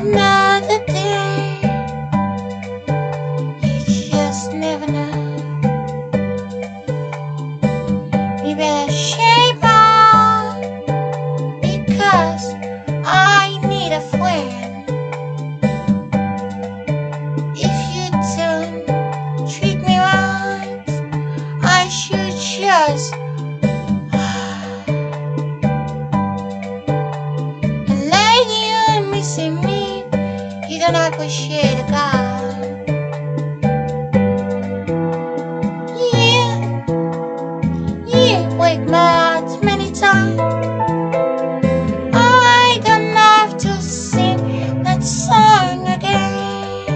another day. You just never know. You better shape up, because I need a friend. If you don't treat me right, I should just like you missing me. You don't appreciate a guy. You break my heart many times. I don't have to sing that song again.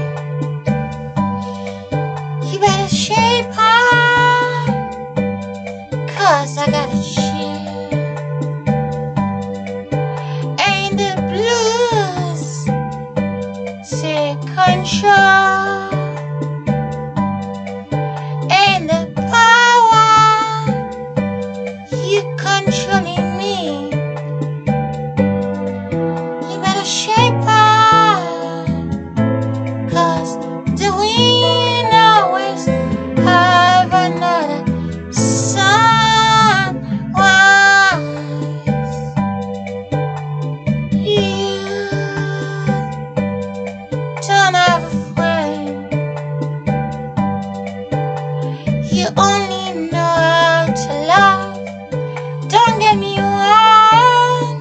You better shape up, 'cause I gotta share. And the blues take control, and the power you controlling me. You better shape up, 'cause the wind always have another sunrise. You don't have a friend. You only know how to love. Don't get me wrong,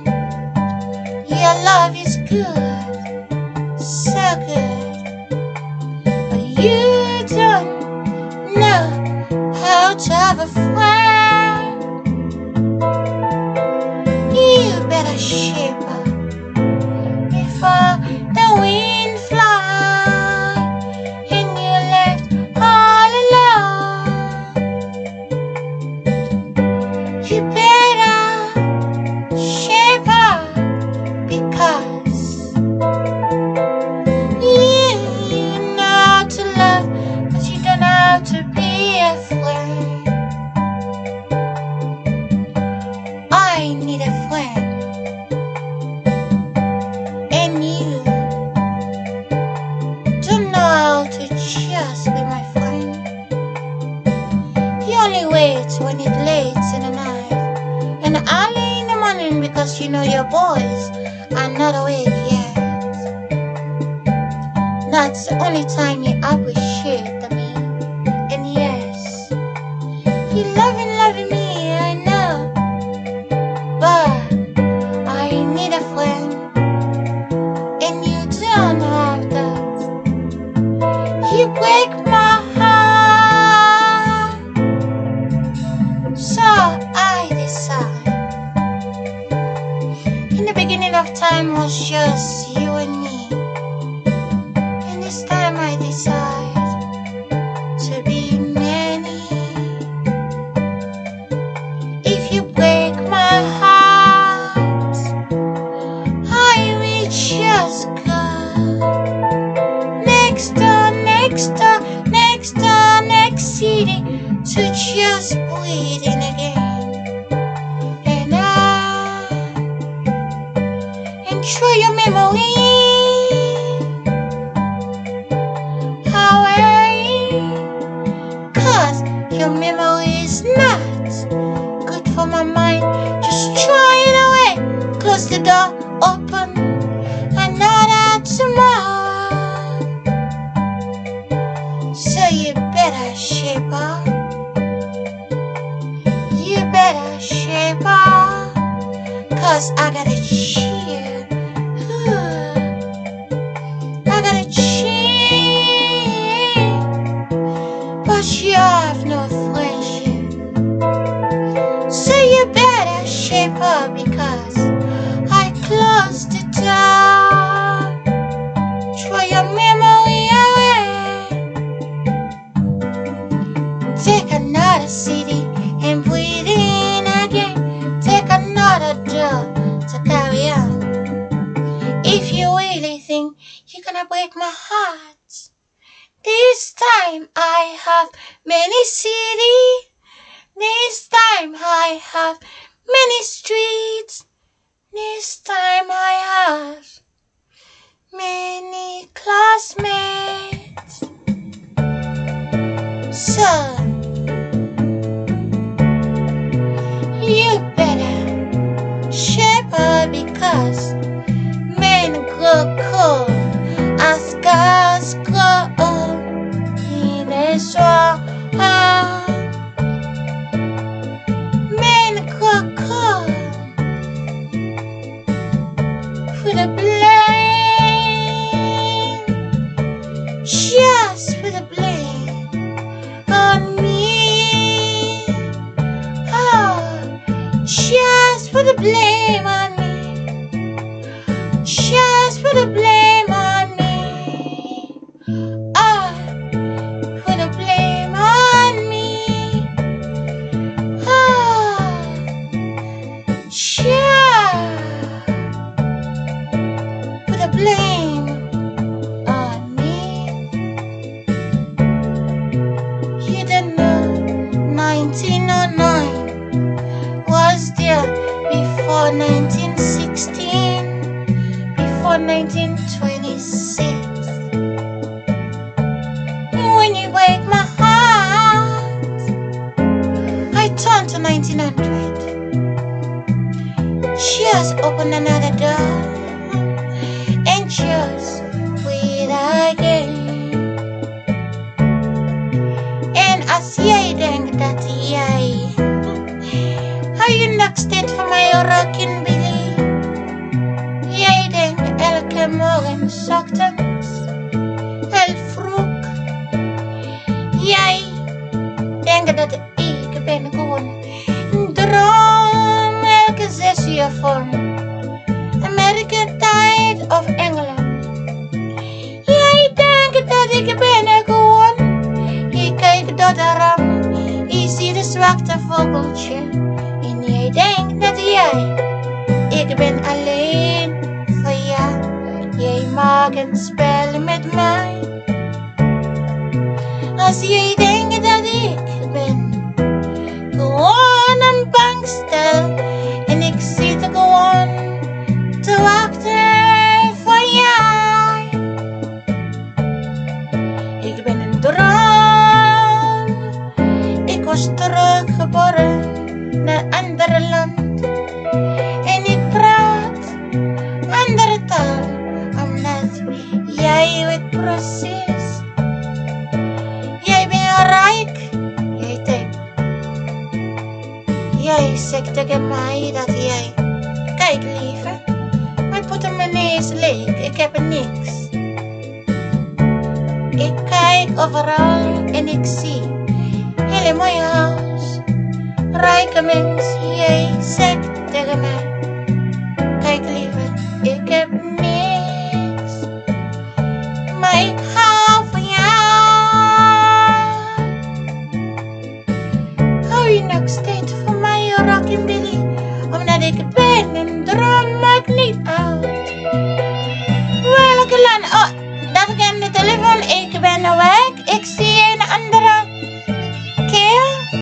your love is good, so good, but you don't know how to have a friend. You better shape up before the wind flies and you're left all alone. You better shape up, because you know how to love, but you don't know how to be a friend. I need a friend, and you don't know how to just be my friend. You only wait when it's late in the night and early in the morning, because you know your boys are not awake yet. That's the only time you appreciate me. And yes, you loving me, I know, but I need a friend, and you don't have that. You break my heart, so I decide. In the beginning of time was just you and me, and this time I decide to be many. If you break my heart, I will just go next door, next door, next door, next city, to just breathe in again. And through your memory away, 'cause your memory is not good for my mind. Just throw it away, close the door, open another tomorrow. So you better shape up. You better shape up, 'cause I gotta cheer. I gotta cheer, but you have no friendship. So you better shape up, because I closed the door. Throw your memory away. Take another city and breathe in again. Take another door to carry on. If you really think you're gonna break my heart, this time I have many cities. This time I have many streets. This time I have many coco, ascasco, in a soir. Men coco, put a blame, just put a blame on me. Oh, just put a blame on me. Just put a blame on me. Oh, put a blame on me. Oh, just put a blame on me. You don't know 1909 was there before 1916. For 1926. When you break my heart, I turn to 1900. Just open another door and just wait again. And as jij denkt dat jij je nek steekt voor mij rockin' Billy. Jij denkt elke morgen 's ochtends heel vroeg. Jij denkt dat ik ben gewoon een droom elke 6 uur van American tijd of Engeland. Jij denkt dat ik ben gewoon. Je kijkt door de raam, je ziet de zwarte vogeltje. En jij denkt dat ik ben alleen. Ja, jij maakt een spel met mij. Als jij denkt dat ik ben gewoon een bankstel en ik zit gewoon te wachten voor jou. Ik ben een droom. Ik was teruggeboren naar een ander land en ik praat andere taal, omdat jij weet precies. Jij bent rijk, jij denkt. Jij zegt tegen mij dat jij. Kijk lieve, mijn portemonnee is leeg, ik heb niks. Ik kijk overal en ik zie hele mooie huis. Rijke mens, jij zegt tegen mij. Kijk lieve.